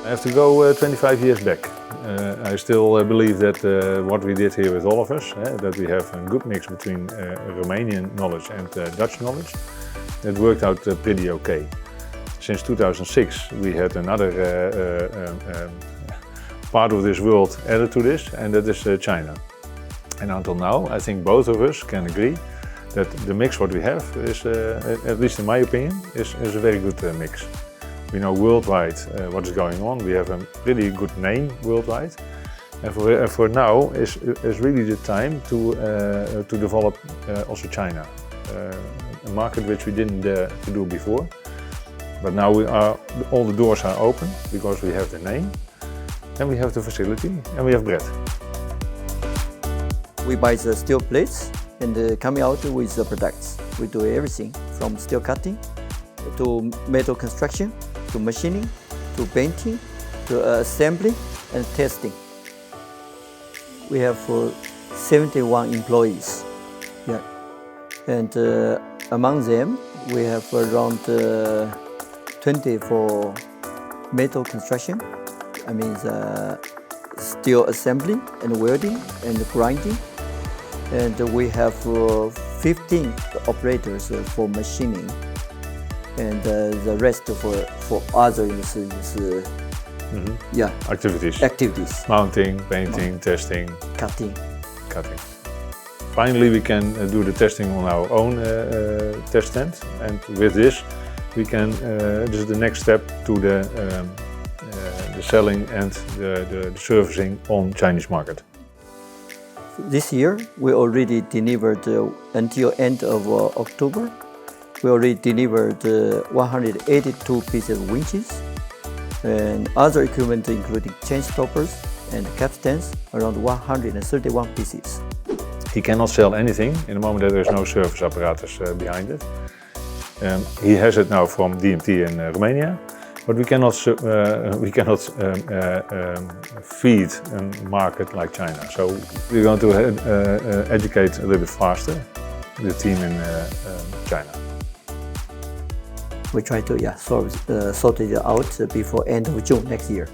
I have to go 25 years back. I still believe that what we did here with all of us, that we have a good mix between Romanian knowledge and Dutch knowledge, that worked out pretty okay. Since 2006 we had another part of this world added to this, and that is China. And until now I think both of us can agree that the mix what we have is, at least in my opinion, is a very good mix. We know worldwide what is going on. We have a really good name worldwide, and for now is really the time to develop also China, a market which we didn't dare to do before. But now all the doors are open because we have the name, and we have the facility, and we have bread. We buy the steel plates and coming out with the products. We do everything from steel cutting to metal construction, to machining, to painting, to assembly and testing. We have 71 employees, yeah. And among them, we have around 20 for metal construction. I mean the steel assembly and welding and grinding. And we have 15 operators for machining. And the rest for other yeah, activities. Mounting, painting, testing, cutting. Finally, we can do the testing on our own test stand, and with this, we can. This is the next step to the selling and the servicing on Chinese market. This year, we already delivered until end of October. We already delivered 182 pieces of winches and other equipment including chain stoppers and capstans, around 131 pieces. He cannot sell anything in the moment that there is no service apparatus behind it. He has it now from DMT in Romania, but we cannot feed a market like China. So we're going to educate a little bit faster the team in China. We try to sort it out before end of June next year.